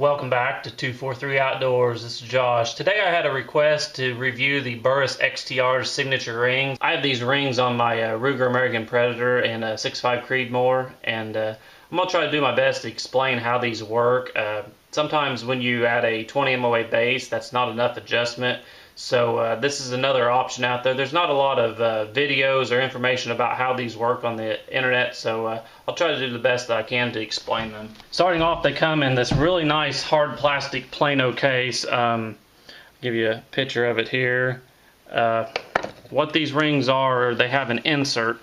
Welcome back to 243 Outdoors. This is Josh. Today I had a request to review the Burris XTR signature rings. I have these rings on my Ruger American Predator and a 6.5 Creedmoor, and I'm going to try to do my best to explain how these work. Sometimes when you add a 20 MOA base, that's not enough adjustment. So this is another option out there. There's not a lot of videos or information about how these work on the internet, so I'll try to do the best that I can to explain them. Starting off, they come in this really nice hard plastic Plano case. I'll give you a picture of it here. What these rings are, they have an insert,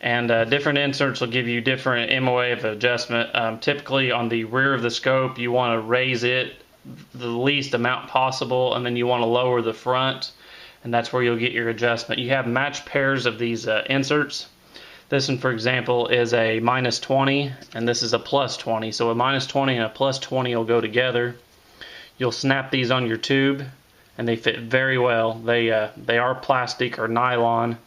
and different inserts will give you different MOA of adjustment. Typically on the rear of the scope, you want to raise it the least amount possible, and then you want to lower the front, and that's where you'll get your adjustment. You have matched pairs of these inserts. This one, for example, is a -20, and this is a +20. So a -20 and a +20 will go together. You'll snap these on your tube, and they fit very well. They are plastic or nylon,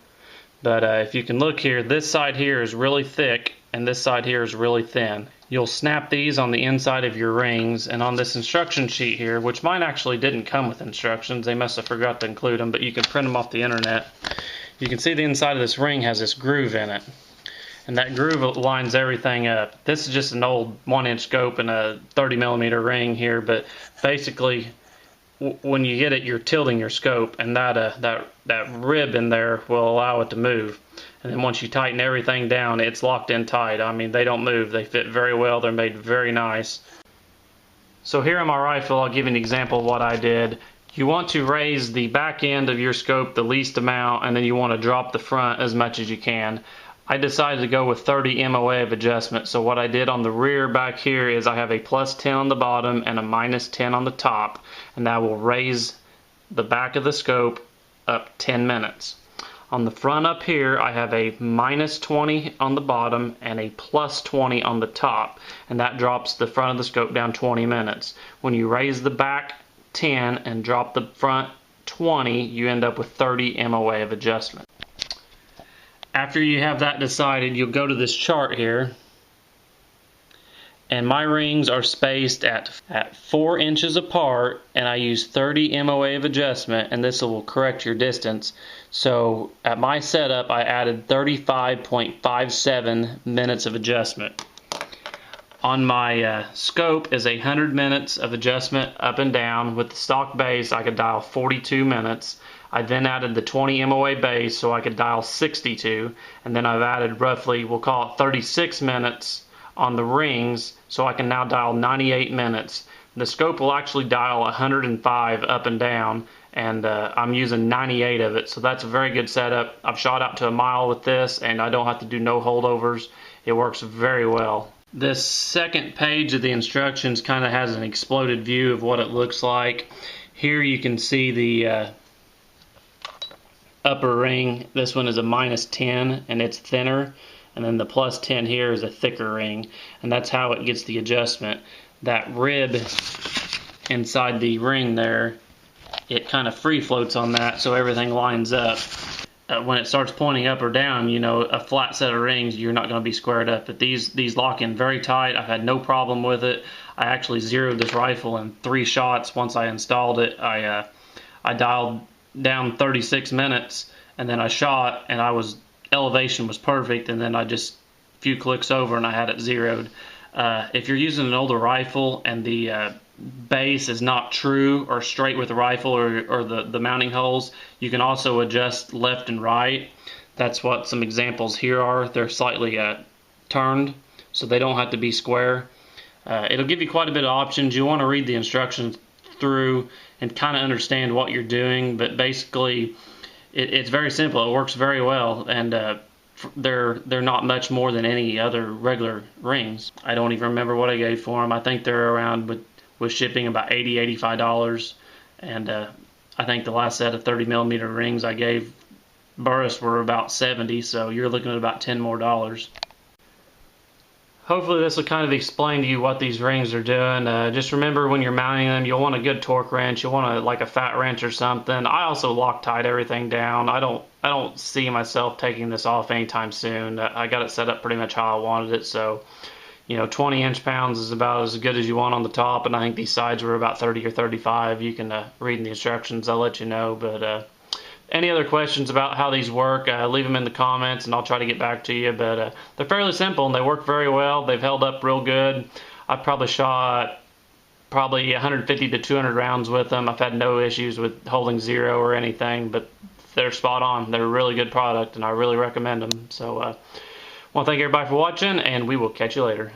but if you can look here, this side here is really thick, and this side here is really thin. You'll snap these on the inside of your rings, and on this instruction sheet here, which mine actually didn't come with instructions, they must have forgot to include them, but you can print them off the internet. You can see the inside of this ring has this groove in it, and that groove lines everything up. This is just an old 1-inch scope and a 30mm ring here, but basically when you get it, you're tilting your scope, and that rib in there will allow it to move. And then once you tighten everything down, it's locked in tight. I mean, they don't move. They fit very well. They're made very nice. So here on my rifle, I'll give you an example of what I did. You want to raise the back end of your scope the least amount, and then you want to drop the front as much as you can. I decided to go with 30 MOA of adjustment. So what I did on the rear back here is I have a +10 on the bottom and a -10 on the top, and that will raise the back of the scope up 10 minutes. On the front up here, I have a -20 on the bottom and a +20 on the top, and that drops the front of the scope down 20 minutes. When you raise the back 10 and drop the front 20, you end up with 30 MOA of adjustment. After you have that decided, you'll go to this chart here, and my rings are spaced at 4 inches apart, and I use 30 MOA of adjustment, and this will correct your distance. So at my setup, I added 35.57 minutes of adjustment. On my scope is 100 minutes of adjustment up and down. With the stock base, I could dial 42 minutes. I then added the 20 MOA base, so I could dial 62, and then I've added roughly, we'll call it 36 minutes on the rings, so I can now dial 98 minutes. The scope will actually dial 105 up and down, and I'm using 98 of it, so that's a very good setup. I've shot out to a mile with this, and I don't have to do no holdovers. It works very well. This second page of the instructions kind of has an exploded view of what it looks like. Here you can see the upper ring. This one is a -10, and it's thinner. And then the +10 here is a thicker ring, and that's how it gets the adjustment. That rib inside the ring there, it kind of free floats on that, so everything lines up. When it starts pointing up or down, you know, a flat set of rings, you're not going to be squared up. But these lock in very tight. I've had no problem with it. I actually zeroed this rifle in 3 shots once I installed it. I dialed down 36 minutes, and then I shot, and elevation was perfect, and then I just a few clicks over and I had it zeroed. If you're using an older rifle and the base is not true or straight with the rifle or the mounting holes, you can also adjust left and right. That's what some examples here are. They're slightly turned, so they don't have to be square. It'll give you quite a bit of options. You want to read the instructions through and kind of understand what you're doing, but basically it's very simple. It works very well, and they're not much more than any other regular rings. I don't even remember what I gave for them. I think they're around with shipping about $80, $85, and I think the last set of 30mm rings I gave Burris were about $70, so you're looking at about $10 more. Hopefully this will kind of explain to you what these rings are doing. Just remember, when you're mounting them, you'll want a good torque wrench. You'll want like a fat wrench or something. I also Loctite everything down. I don't see myself taking this off anytime soon. I got it set up pretty much how I wanted it, so You know, 20 inch-pounds is about as good as you want on the top, and I think these sides were about 30 or 35. You can read in the instructions, I'll let you know. But any other questions about how these work, leave them in the comments and I'll try to get back to you. But they're fairly simple and they work very well. They've held up real good. I've probably shot 150 to 200 rounds with them. I've had no issues with holding zero or anything, but they're spot on. They're a really good product and I really recommend them. So I want to thank everybody for watching, and we will catch you later.